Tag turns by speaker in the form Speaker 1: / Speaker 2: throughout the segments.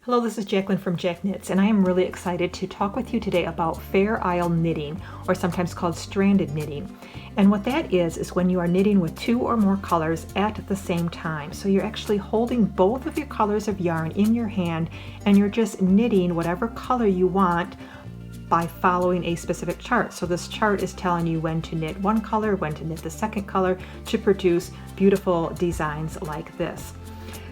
Speaker 1: Hello, this is Jacqueline from Jack Knits, and I am really excited to talk with you today about fair isle knitting, or sometimes called stranded knitting. And what that is when you are knitting with two or more colors at the same time. So you're actually holding both of your colors of yarn in your hand, and you're just knitting whatever color you want by following a specific chart. So this chart is telling you when to knit one color, when to knit the second color, to produce beautiful designs like this.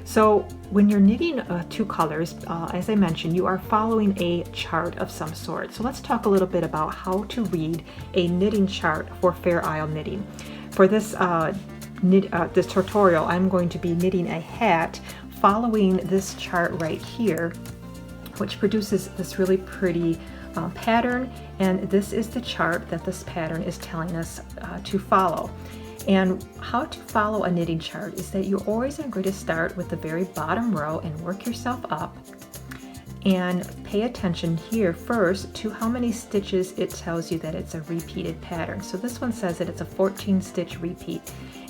Speaker 1: So when you're knitting two colors, as I mentioned, you are following a chart of some sort. So let's talk a little bit about how to read a knitting chart for fair isle knitting. For this this tutorial, I'm going to be knitting a hat following this chart right here, which produces this really pretty pattern, and this is the chart that this pattern is telling us to follow. And how to follow a knitting chart is that you always are going to start with the very bottom row and work yourself up, and pay attention here first to how many stitches it tells you that it's a repeated pattern. So this one says that it's a 14 stitch repeat,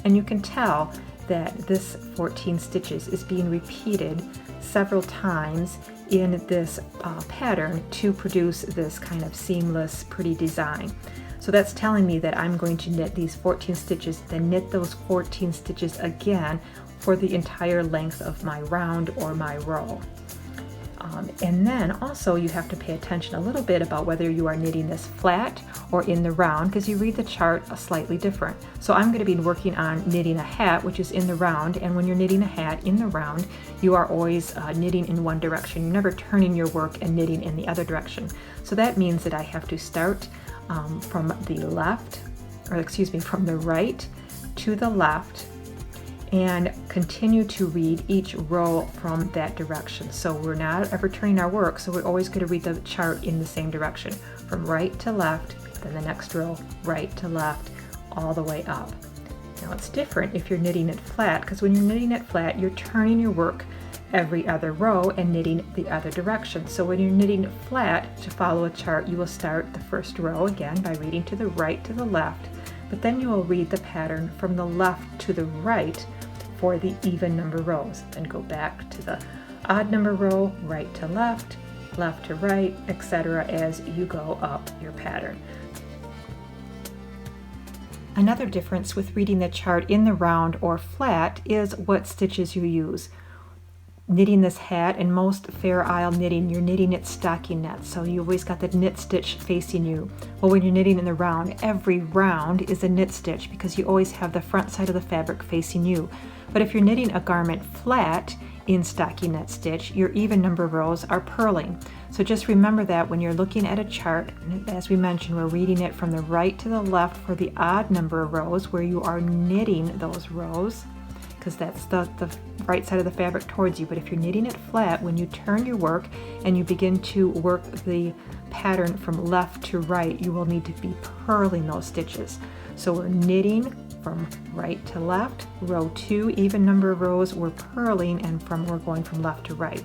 Speaker 1: and you can tell that this 14 stitches is being repeated several times in this pattern to produce this kind of seamless, pretty design. So that's telling me that I'm going to knit these 14 stitches, then knit those 14 stitches again for the entire length of my round or my row. And then also you have to pay attention a little bit about whether you are knitting this flat or in the round, because you read the chart slightly different. So I'm going to be working on knitting a hat, which is in the round, and when you're knitting a hat in the round, you are always knitting in one direction. You're never turning your work and knitting in the other direction. So that means that I have to start from the left, or excuse me, from the right to the left, and continue to read each row from that direction. So we're not ever turning our work, so we're always going to read the chart in the same direction, from right to left, then the next row, right to left, all the way up. Now it's different if you're knitting it flat, because when you're knitting it flat, you're turning your work every other row and knitting the other direction. So when you're knitting flat, to follow a chart, you will start the first row again by reading to the right to the left, but then you will read the pattern from the left to the right for the even number rows, and go back to the odd number row, right to left to right, etc. as you go up your pattern. Another difference with reading the chart in the round or flat is what stitches you use. Knitting this hat, and most fair isle knitting, you're knitting it stockinette, so you always got the knit stitch facing you. Well, when you're knitting in the round, every round is a knit stitch because you always have the front side of the fabric facing you. But if you're knitting a garment flat in stockinette stitch, your even number rows are purling. So just remember that when you're looking at a chart, as we mentioned, we're reading it from the right to the left for the odd number of rows where you are knitting those rows, because that's the right side of the fabric towards you. But if you're knitting it flat, when you turn your work and you begin to work the pattern from left to right, you will need to be purling those stitches. So we're knitting from right to left, row 2, even number of rows, we're purling, and we're going from left to right.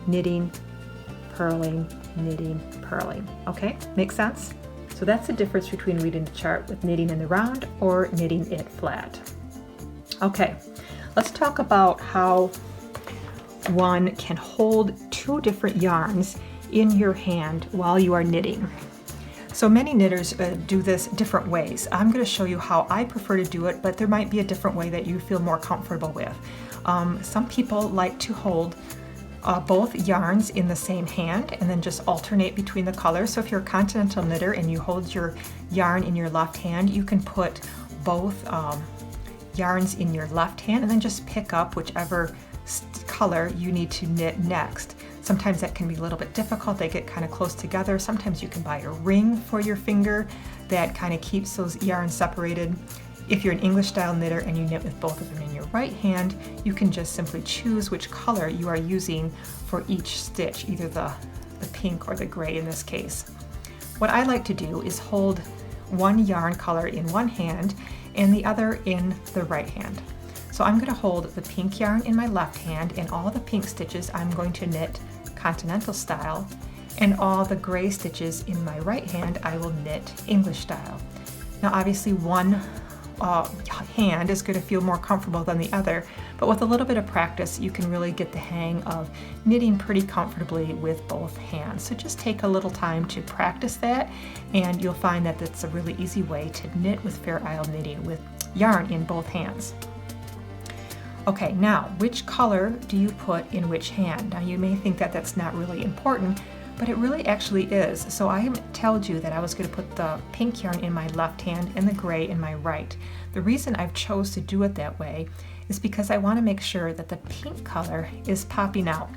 Speaker 1: Knitting, purling, knitting, purling. Okay, makes sense? So that's the difference between reading the chart with knitting in the round or knitting it flat. Okay, let's talk about how one can hold two different yarns in your hand while you are knitting. So many knitters do this different ways. I'm going to show you how I prefer to do it, but there might be a different way that you feel more comfortable with. Some people like to hold both yarns in the same hand and then just alternate between the colors. So if you're a continental knitter and you hold your yarn in your left hand, you can put both yarns in your left hand and then just pick up whichever color you need to knit next. Sometimes that can be a little bit difficult. They get kind of close together. Sometimes you can buy a ring for your finger that kind of keeps those yarns separated. If you're an English style knitter and you knit with both of them in your right hand, you can just simply choose which color you are using for each stitch, either the pink or the gray in this case. What I like to do is hold one yarn color in one hand and the other in the right hand. So I'm going to hold the pink yarn in my left hand, and all the pink stitches I'm going to knit continental style, and all the gray stitches in my right hand I will knit English style. Now obviously one hand is going to feel more comfortable than the other, but with a little bit of practice you can really get the hang of knitting pretty comfortably with both hands. So just take a little time to practice that, and you'll find that it's a really easy way to knit with Fair Isle Knitting with yarn in both hands. Okay, now which color do you put in which hand? Now you may think that that's not really important, but it really actually is. So I told you that I was going to put the pink yarn in my left hand and the gray in my right. The reason I've chose to do it that way is because I want to make sure that the pink color is popping out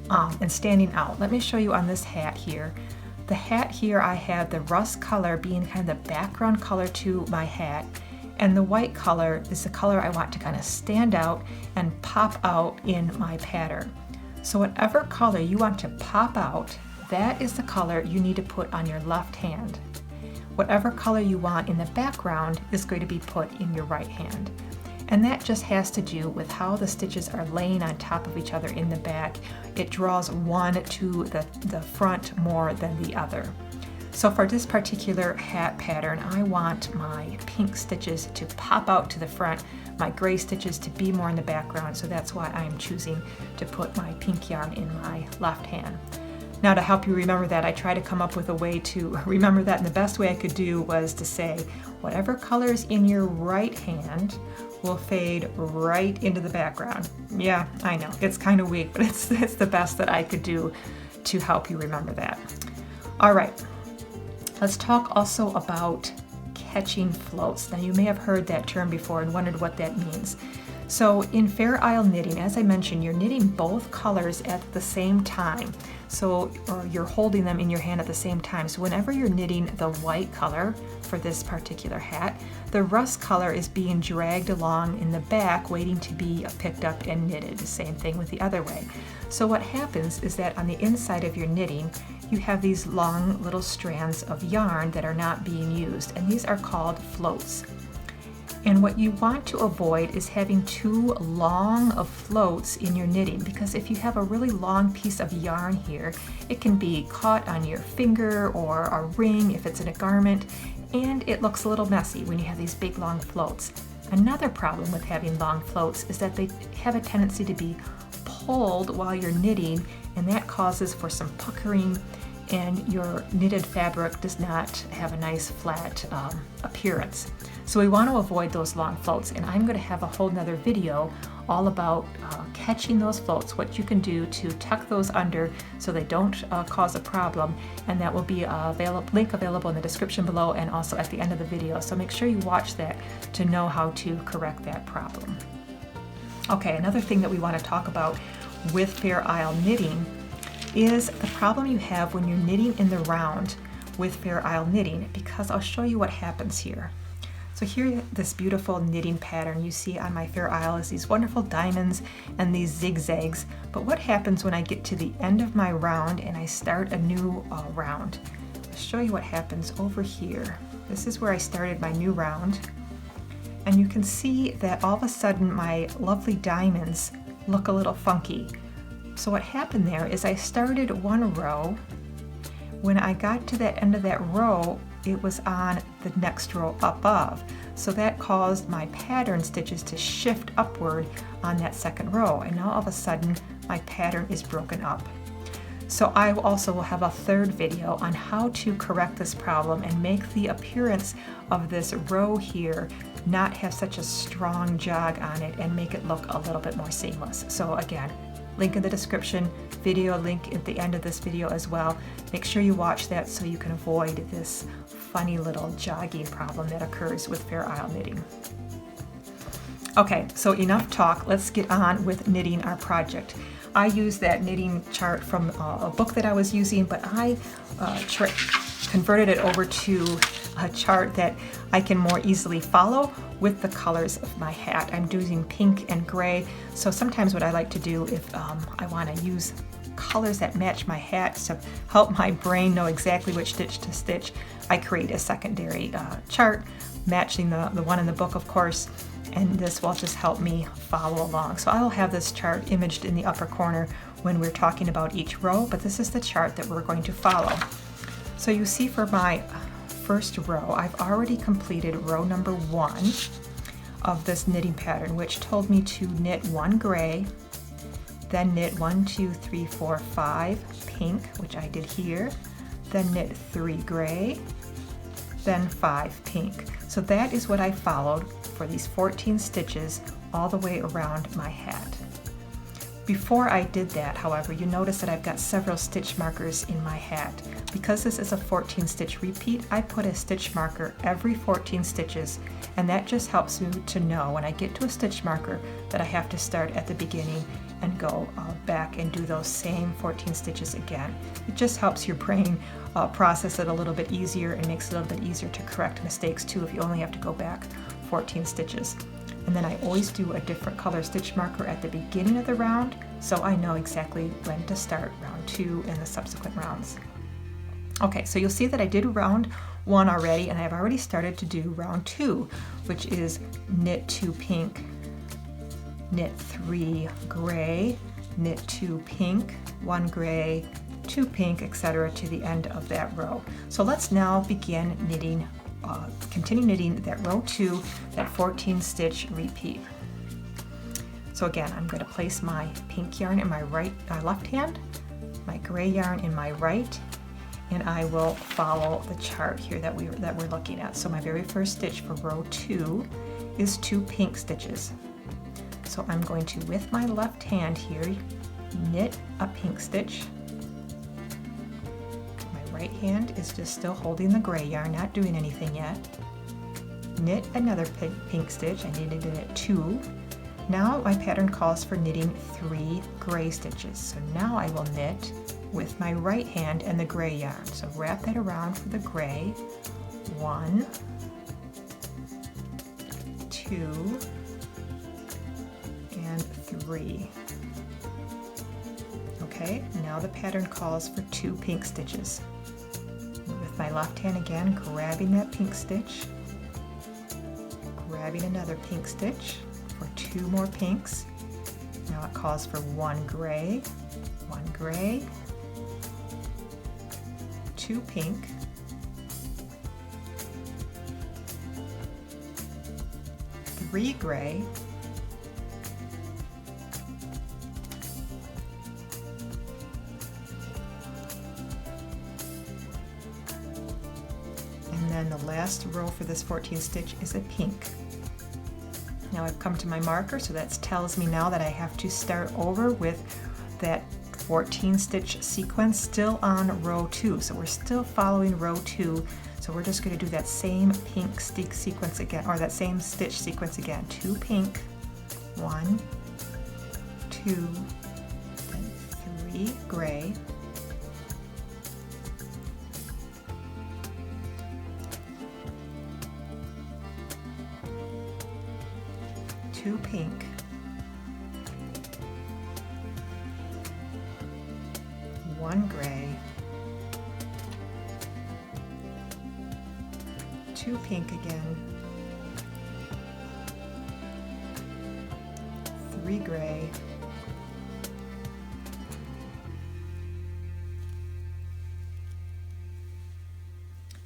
Speaker 1: and standing out. Let me show you on this hat here. The hat here, I have the rust color being kind of the background color to my hat, and the white color is the color I want to kind of stand out and pop out in my pattern. So whatever color you want to pop out, that is the color you need to put on your left hand. Whatever color you want in the background is going to be put in your right hand. And that just has to do with how the stitches are laying on top of each other in the back. It draws one to the front more than the other. So for this particular hat pattern, I want my pink stitches to pop out to the front, my gray stitches to be more in the background, so that's why I'm choosing to put my pink yarn in my left hand. Now, to help you remember that, I try to come up with a way to remember that, and the best way I could do was to say, whatever color's in your right hand will fade right into the background. Yeah, I know, it's kind of weak, but it's the best that I could do to help you remember that. All right, let's talk also about catching floats. Now, you may have heard that term before and wondered what that means. So in Fair Isle Knitting, as I mentioned, you're knitting both colors at the same time. So, or you're holding them in your hand at the same time. So whenever you're knitting the white color for this particular hat, the rust color is being dragged along in the back, waiting to be picked up and knitted. The same thing with the other way. So what happens is that on the inside of your knitting, you have these long little strands of yarn that are not being used, and these are called floats. And what you want to avoid is having too long of floats in your knitting, because if you have a really long piece of yarn here, it can be caught on your finger or a ring if it's in a garment, and it looks a little messy when you have these big long floats. Another problem with having long floats is that they have a tendency to be pulled while you're knitting, and that causes for some puckering, and your knitted fabric does not have a nice flat appearance. So we want to avoid those long floats, and I'm going to have a whole nother video all about catching those floats, what you can do to tuck those under so they don't cause a problem, and that will be a link available in the description below and also at the end of the video. So make sure you watch that to know how to correct that problem. Okay, another thing that we want to talk about with Fair Isle Knitting is the problem you have when you're knitting in the round with Fair Isle Knitting, because I'll show you what happens here. So here, this beautiful knitting pattern you see on my Fair Isle is these wonderful diamonds and these zigzags. But what happens when I get to the end of my round and I start a new round? I'll show you what happens over here. This is where I started my new round. And you can see that all of a sudden my lovely diamonds look a little funky. So what happened there is I started one row. When I got to that end of that row, it was on the next row above. So that caused my pattern stitches to shift upward on that second row. And now all of a sudden, my pattern is broken up. So I also will have a third video on how to correct this problem and make the appearance of this row here not have such a strong jog on it and make it look a little bit more seamless. So again, link in the description, video link at the end of this video as well. Make sure you watch that so you can avoid this funny little jogging problem that occurs with Fair Isle Knitting. Okay, so enough talk, let's get on with knitting our project. I used that knitting chart from a book that I was using, but I converted it over to a chart that I can more easily follow with the colors of my hat. I'm using pink and gray, so sometimes what I like to do if I want to use colors that match my hat to help my brain know exactly which stitch to stitch, I create a secondary chart matching the one in the book, of course, and this will just help me follow along. So I will have this chart imaged in the upper corner when we're talking about each row, but this is the chart that we're going to follow. So you see for my first row, I've already completed row number 1 of this knitting pattern, which told me to knit 1 gray, then knit 1, 2, 3, 4, 5 pink, which I did here, then knit 3 gray, then 5 pink. So that is what I followed for these 14 stitches all the way around my hat. Before I did that, however, you notice that I've got several stitch markers in my hat. Because this is a 14 stitch repeat, I put a stitch marker every 14 stitches, and that just helps me to know when I get to a stitch marker that I have to start at the beginning and go back and do those same 14 stitches again. It just helps your brain process it a little bit easier and makes it a little bit easier to correct mistakes too if you only have to go back 14 stitches. And then I always do a different color stitch marker at the beginning of the round, so I know exactly when to start round 2 and the subsequent rounds. Okay, so you'll see that I did round 1 already, and I've already started to do round 2, which is knit 2 pink, knit 3 gray, knit 2 pink, 1 gray, 2 pink, etc. to the end of that row. So let's now begin knitting, continue knitting that row 2, that 14 stitch repeat. So again, I'm going to place my pink yarn in my left hand, my gray yarn in my right, and I will follow the chart here that we're looking at. So my very first stitch for row 2 is 2 pink stitches. So I'm going to, with my left hand here, knit a pink stitch. My right hand is just still holding the gray yarn, not doing anything yet. Knit another pink stitch. I needed to knit 2. Now my pattern calls for knitting 3 gray stitches. So now I will knit with my right hand and the gray yarn. So wrap that around for the gray. 1, 2, and 3. Okay, now the pattern calls for 2 pink stitches. With my left hand again, grabbing that pink stitch, grabbing another pink stitch for 2 more pinks. Now it calls for 1 gray, 2 pink, 3 gray, and then the last row for this 14 stitch is a pink. Now I've come to my marker, so that tells me now that I have to start over with that 14 stitch sequence still on row 2. So we're still following row 2. So we're just going to do that same pink stick sequence again, or that same stitch sequence again. 2 pink, 1, 2, then 3 gray, 2 pink, 1 gray, 2 pink again, 3 gray,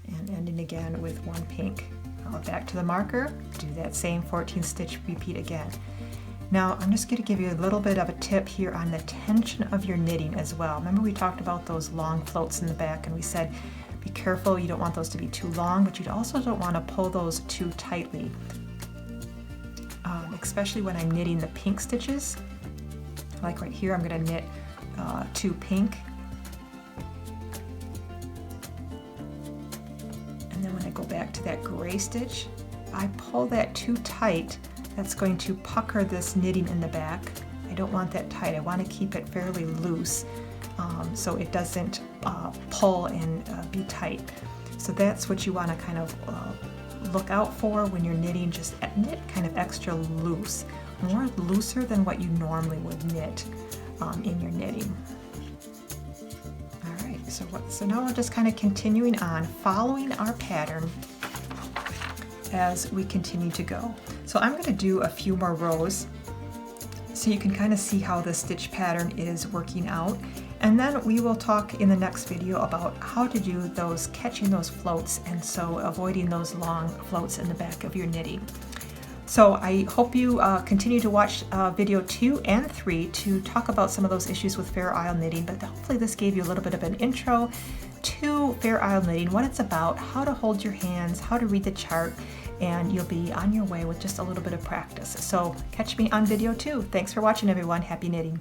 Speaker 1: and ending again with 1 pink. Now back to the marker, do that same 14 stitch repeat again. Now I'm just going to give you a little bit of a tip here on the tension of your knitting as well. Remember we talked about those long floats in the back, and we said be careful, you don't want those to be too long, but you also don't want to pull those too tightly, especially when I'm knitting the pink stitches. Like right here, I'm going to knit 2 pink, and then when I go back to that gray stitch, if I pull that too tight, that's going to pucker this knitting in the back. I don't want that tight. I want to keep it fairly loose so it doesn't pull and be tight. So that's what you want to kind of look out for when you're knitting. Just knit kind of extra loose, more looser than what you normally would knit in your knitting. All right, so now we're just kind of continuing on, following our pattern as we continue to go. So I'm going to do a few more rows so you can kind of see how the stitch pattern is working out. And then we will talk in the next video about how to do those, catching those floats, and so avoiding those long floats in the back of your knitting. So I hope you continue to watch video 2 and 3 to talk about some of those issues with Fair Isle knitting, but hopefully this gave you a little bit of an intro to Fair Isle knitting, what it's about, how to hold your hands, how to read the chart, and you'll be on your way with just a little bit of practice. So catch me on video 2. Thanks for watching, everyone. Happy knitting.